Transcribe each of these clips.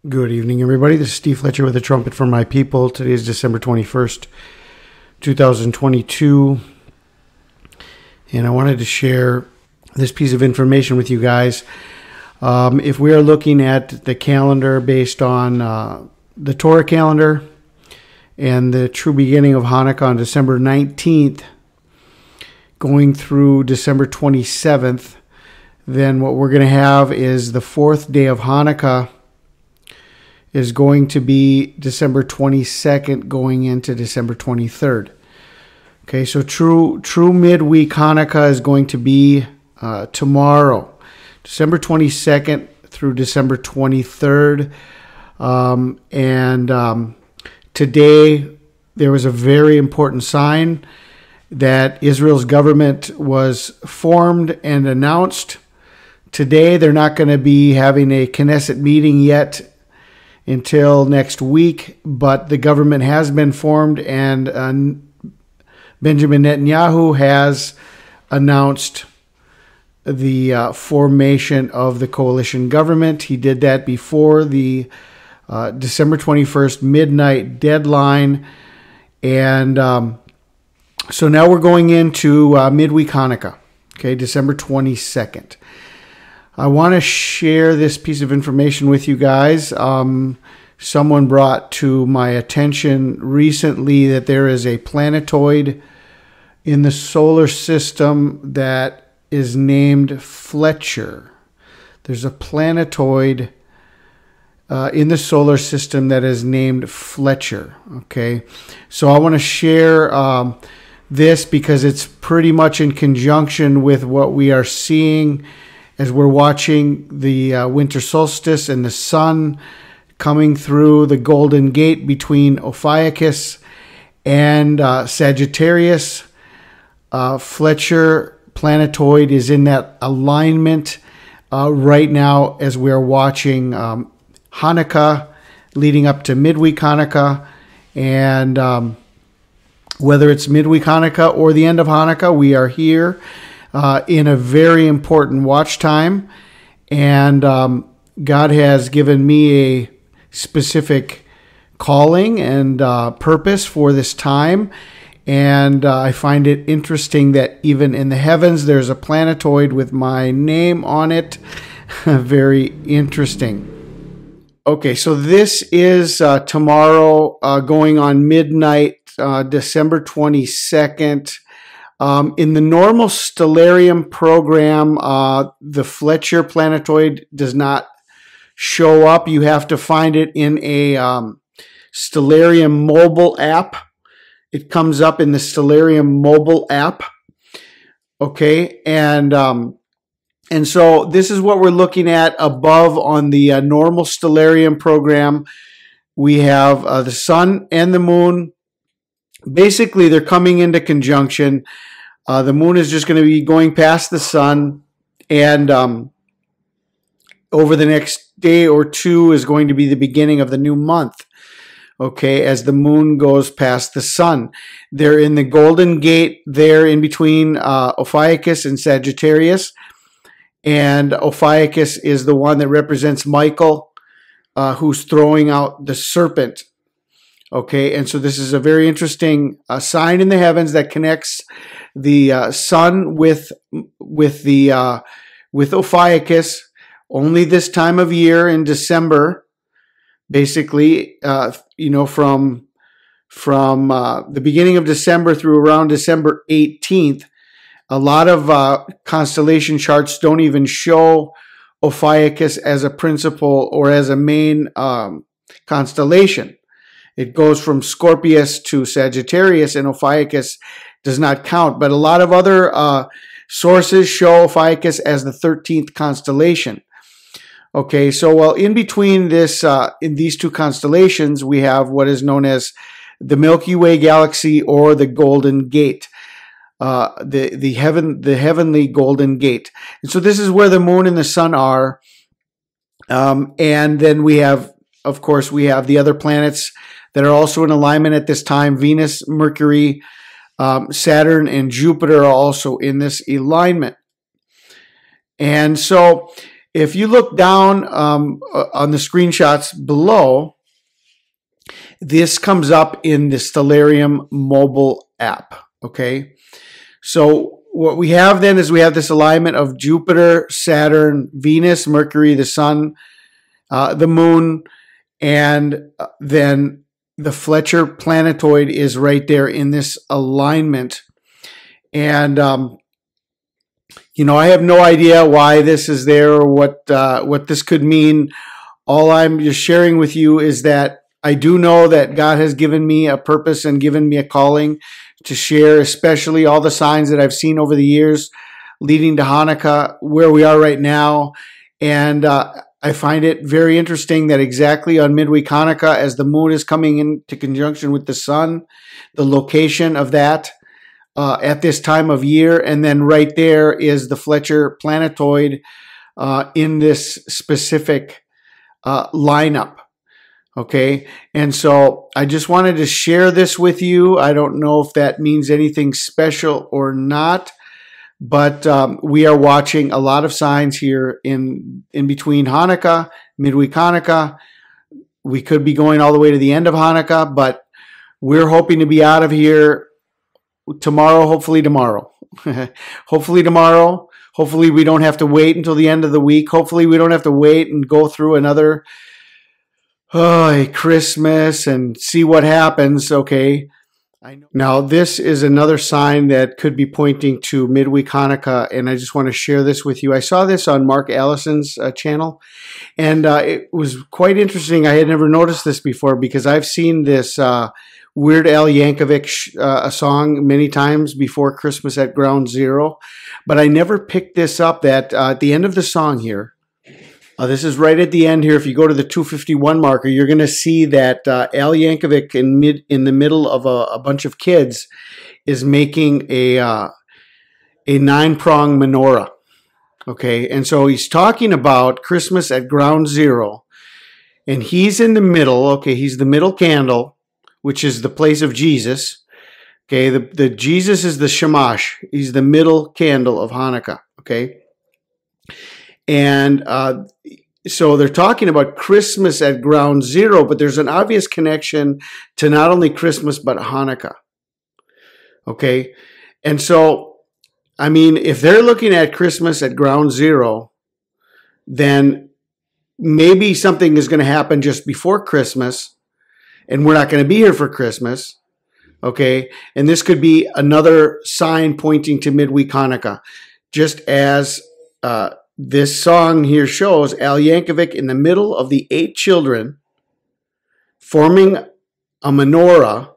Good evening, everybody. This is Steve Fletcher with a trumpet for my people. Today is December 21st, 2022. And I wanted to share this piece of information with you guys. If we are looking at the calendar based on the Torah calendar and the true beginning of Hanukkah on December 19th, going through December 27th, then what we're going to have is the fourth day of Hanukkah is going to be December 22nd going into December 23rd. Okay, so true midweek Hanukkah is going to be tomorrow, December 22nd through December 23rd. Today there was a very important sign that Israel's government was formed and announced. Today they're not going to be having a Knesset meeting yet until next week, but the government has been formed, and Benjamin Netanyahu has announced the formation of the coalition government. He did that before the December 21st midnight deadline, and so now we're going into midweek Hanukkah, okay, December 22nd. I want to share this piece of information with you guys. Someone brought to my attention recently that there is a planetoid in the solar system that is named Fletcher. There's a planetoid in the solar system that is named Fletcher. Okay, so I want to share this because it's pretty much in conjunction with what we are seeing as we're watching the winter solstice and the sun coming through the Golden Gate between Ophiuchus and Sagittarius. Fletcher planetoid is in that alignment right now as we're watching Hanukkah leading up to midweek Hanukkah. And whether it's midweek Hanukkah or the end of Hanukkah, we are here in a very important watch time, and God has given me a specific calling and purpose for this time, and I find it interesting that even in the heavens there's a planetoid with my name on it. Very interesting. Okay, so this is tomorrow going on midnight, December 22nd. In the normal stellarium program, the Fletcher planetoid does not show up. You have to find it in a stellarium mobile app. It comes up in the stellarium mobile app. Okay, and so this is what we're looking at above on the normal stellarium program. We have the sun and the moon. Basically, they're coming into conjunction. The moon is just going to be going past the sun, and over the next day or two is going to be the beginning of the new month, okay, as the moon goes past the sun. They're in the Golden Gate there in between Ophiuchus and Sagittarius, and Ophiuchus is the one that represents Michael, who's throwing out the serpent. Okay, and so this is a very interesting sign in the heavens that connects the sun with Ophiuchus. Only this time of year in December, basically, from the beginning of December through around December 18th, a lot of constellation charts don't even show Ophiuchus as a principal or as a main constellation. It goes from Scorpius to Sagittarius, and Ophiuchus does not count. But a lot of other sources show Ophiuchus as the 13th constellation. Okay, so while in between this, in these two constellations, we have what is known as the Milky Way galaxy or the Golden Gate, the heavenly Golden Gate. And so this is where the moon and the sun are. And then we have, of course, we have the other planets that are also in alignment at this time. Venus, Mercury, Saturn, and Jupiter are also in this alignment. And so if you look down on the screenshots below, this comes up in the Stellarium mobile app. Okay, so what we have then is we have this alignment of Jupiter, Saturn, Venus, Mercury, the Sun, the Moon, and then the Fletcher Planetoide is right there in this alignment. And I have no idea why this is there or what this could mean. All I'm just sharing with you is that I do know that God has given me a purpose and given me a calling to share, especially all the signs that I've seen over the years leading to Hanukkah, where we are right now. And I find it very interesting that exactly on midweek Hanukkah, as the moon is coming into conjunction with the sun, the location of that at this time of year, and then right there is the Fletcher Planetoide in this specific lineup. Okay, and so I just wanted to share this with you. I don't know if that means anything special or not, but we are watching a lot of signs here in between Hanukkah, midweek Hanukkah. We could be going all the way to the end of Hanukkah, but we're hoping to be out of here tomorrow, hopefully tomorrow. Hopefully tomorrow. Hopefully we don't have to wait until the end of the week. Hopefully we don't have to wait and go through another Christmas and see what happens. Okay. Now, this is another sign that could be pointing to midweek Hanukkah, and I just want to share this with you. I saw this on Mark Allison's channel, and it was quite interesting. I had never noticed this before because I've seen this Weird Al Yankovic a song many times before Christmas at Ground Zero, but I never picked this up that at the end of the song here, this is right at the end here. If you go to the 251 marker, you're going to see that Al Yankovic in the middle of a bunch of kids is making a 9-prong menorah. Okay, and so he's talking about Christmas at Ground Zero, and he's in the middle. Okay, he's the middle candle, which is the place of Jesus. Okay, the Jesus is the shamash. He's the middle candle of Hanukkah. Okay. And so they're talking about Christmas at Ground Zero, but there's an obvious connection to not only Christmas, but Hanukkah. Okay. And so, I mean, if they're looking at Christmas at Ground Zero, then maybe something is going to happen just before Christmas, and we're not going to be here for Christmas. Okay. And this could be another sign pointing to midweek Hanukkah, just as this song here shows Al Yankovic in the middle of the 8 children forming a menorah.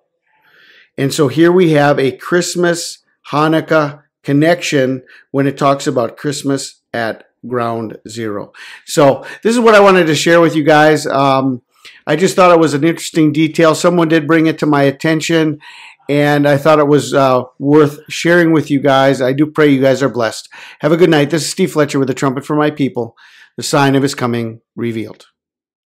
And so here we have a Christmas Hanukkah connection when it talks about Christmas at Ground Zero. So this is what I wanted to share with you guys. I just thought it was an interesting detail. Someone did bring it to my attention, and I thought it was worth sharing with you guys. I do pray you guys are blessed. Have a good night. This is Steve Fletcher with the Trumpet for My People, the sign of His coming revealed.